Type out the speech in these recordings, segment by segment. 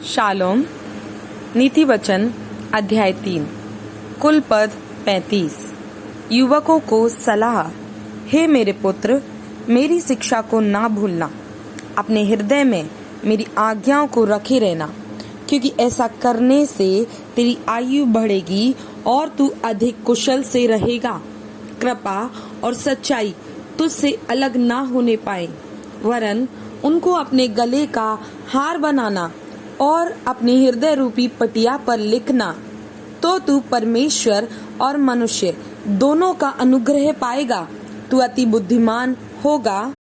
Shalom. नीति वचन अध्याय 3 कुल पद 35। युवकों को सलाह। हे मेरे पुत्र, मेरी शिक्षा को ना भूलना, अपने हृदय में मेरी आज्ञाओं को रखे रहना, क्योंकि ऐसा करने से तेरी आयु बढ़ेगी और तू अधिक कुशल से रहेगा। कृपा और सच्चाई तुझसे अलग ना होने पाए, वरन उनको अपने गले का हार बनाना और अपनी हृदय रूपी पटिया पर लिखना, तो तू परमेश्वर और मनुष्य दोनों का अनुग्रह पाएगा। तू अति बुद्धिमान होगा।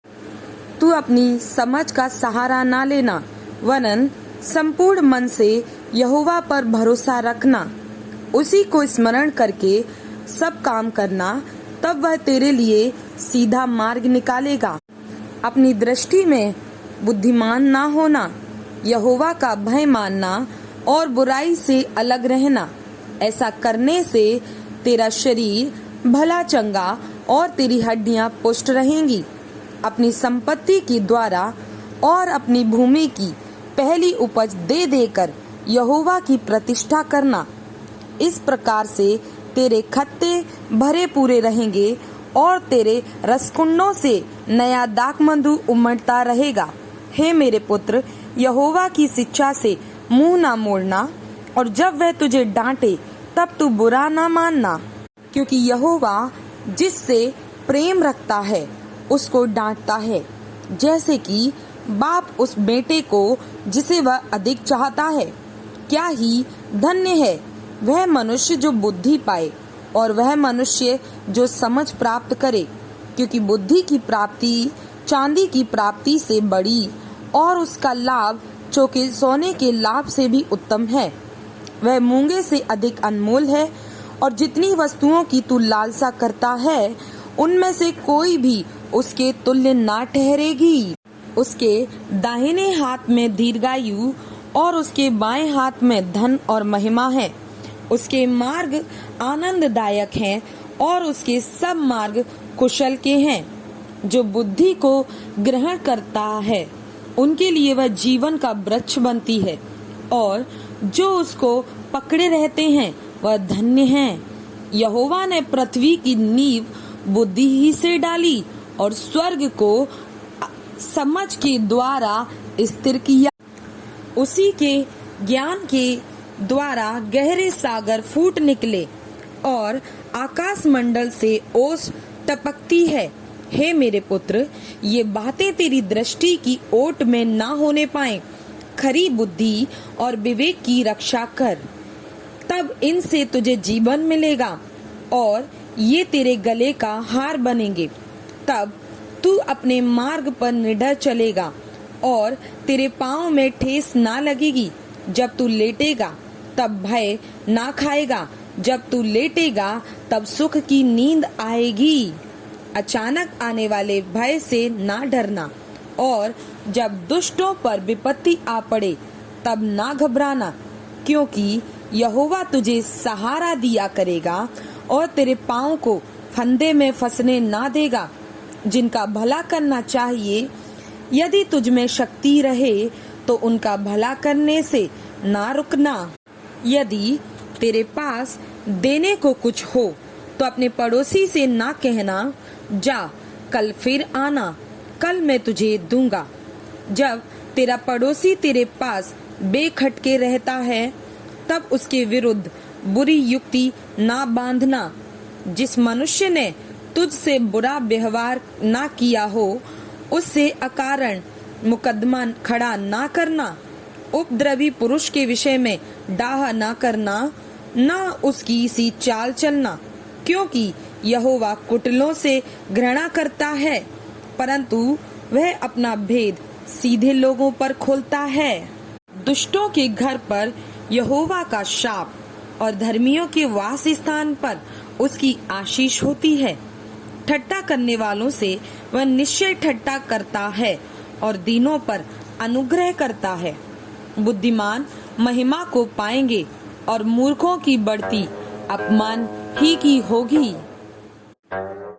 तू अपनी समझ का सहारा ना लेना, वरन संपूर्ण मन से यहोवा पर भरोसा रखना। उसी को स्मरण करके सब काम करना, तब वह तेरे लिए सीधा मार्ग निकालेगा। अपनी दृष्टि में बुद्धिमान ना होना, यहोवा का भय मानना और बुराई से अलग रहना। ऐसा करने से तेरा शरीर भला चंगा और तेरी हड्डियां पुष्ट रहेंगी। अपनी संपत्ति के द्वारा और अपनी भूमि की पहली उपज दे देकर यहोवा की प्रतिष्ठा करना। इस प्रकार से तेरे खत्ते भरे पूरे रहेंगे और तेरे रसकुंडों से नया दाखमधु उमड़ता रहेगा। हे मेरे पुत्र, यहोवा की शिक्षा से मुंह ना मोड़ना, और जब वह तुझे डांटे तब तू बुरा ना मानना, क्योंकि यहोवा जिससे प्रेम रखता है उसको डांटता है, जैसे कि बाप उस बेटे को जिसे वह अधिक चाहता है। क्या ही धन्य है वह मनुष्य जो बुद्धि पाए और वह मनुष्य जो समझ प्राप्त करे, क्योंकि बुद्धि की प्राप्ति चांदी की प्राप्ति से बड़ी और उसका लाभ चौके सोने के लाभ से भी उत्तम है। वह मूंगे से अधिक अनमोल है, और जितनी वस्तुओं की तू लालसा करता है उनमें से कोई भी उसके तुल्य ना ठहरेगी। उसके दाहिने हाथ में दीर्घायु और उसके बाएं हाथ में धन और महिमा है। उसके मार्ग आनंददायक हैं और उसके सब मार्ग कुशल के हैं। जो बुद्धि को ग्रहण करता है उनके लिए वह जीवन का वृक्ष बनती है, और जो उसको पकड़े रहते हैं वह धन्य हैं। यहोवा ने पृथ्वी की नींव बुद्धि ही से डाली और स्वर्ग को समझ के द्वारा स्थिर किया। उसी के ज्ञान के द्वारा गहरे सागर फूट निकले और आकाश मंडल से ओस टपकती है। हे मेरे पुत्र, ये बातें तेरी दृष्टि की ओट में ना होने पाए। खरी बुद्धि और विवेक की रक्षा कर, तब इनसे तुझे जीवन मिलेगा और ये तेरे गले का हार बनेंगे। तब तू अपने मार्ग पर निडर चलेगा और तेरे पाँव में ठेस ना लगेगी। जब तू लेटेगा तब भय ना खाएगा, जब तू लेटेगा तब सुख की नींद आएगी। अचानक आने वाले भय से ना डरना, और जब दुष्टों पर विपत्ति आ पड़े तब ना घबराना, क्योंकि यहोवा तुझे सहारा दिया करेगा और तेरे पाँव को फंदे में फंसने ना देगा। जिनका भला करना चाहिए, यदि तुझ में शक्ति रहे तो उनका भला करने से ना रुकना। यदि तेरे पास देने को कुछ हो तो अपने पड़ोसी से ना कहना, जा कल फिर आना, कल मैं तुझे दूंगा। जब तेरा पड़ोसी तेरे पास बेखटके रहता है तब उसके विरुद्ध बुरी युक्ति ना बांधना। जिस मनुष्य ने तुझसे बुरा व्यवहार ना किया हो उससे अकारण मुकदमा खड़ा ना करना। उपद्रवी पुरुष के विषय में डाह ना करना, ना उसकी सी चाल चलना, क्योंकि यहोवा कुटिलों से घृणा करता है, परंतु वह अपना भेद सीधे लोगों पर खोलता है। दुष्टों के घर पर यहोवा का शाप और धर्मियों के वास स्थान पर उसकी आशीष होती है। ठट्ठा करने वालों से वह निश्चय ठट्ठा करता है और दीनों पर अनुग्रह करता है। बुद्धिमान महिमा को पाएंगे और मूर्खों की बढ़ती अपमान ही की होगी।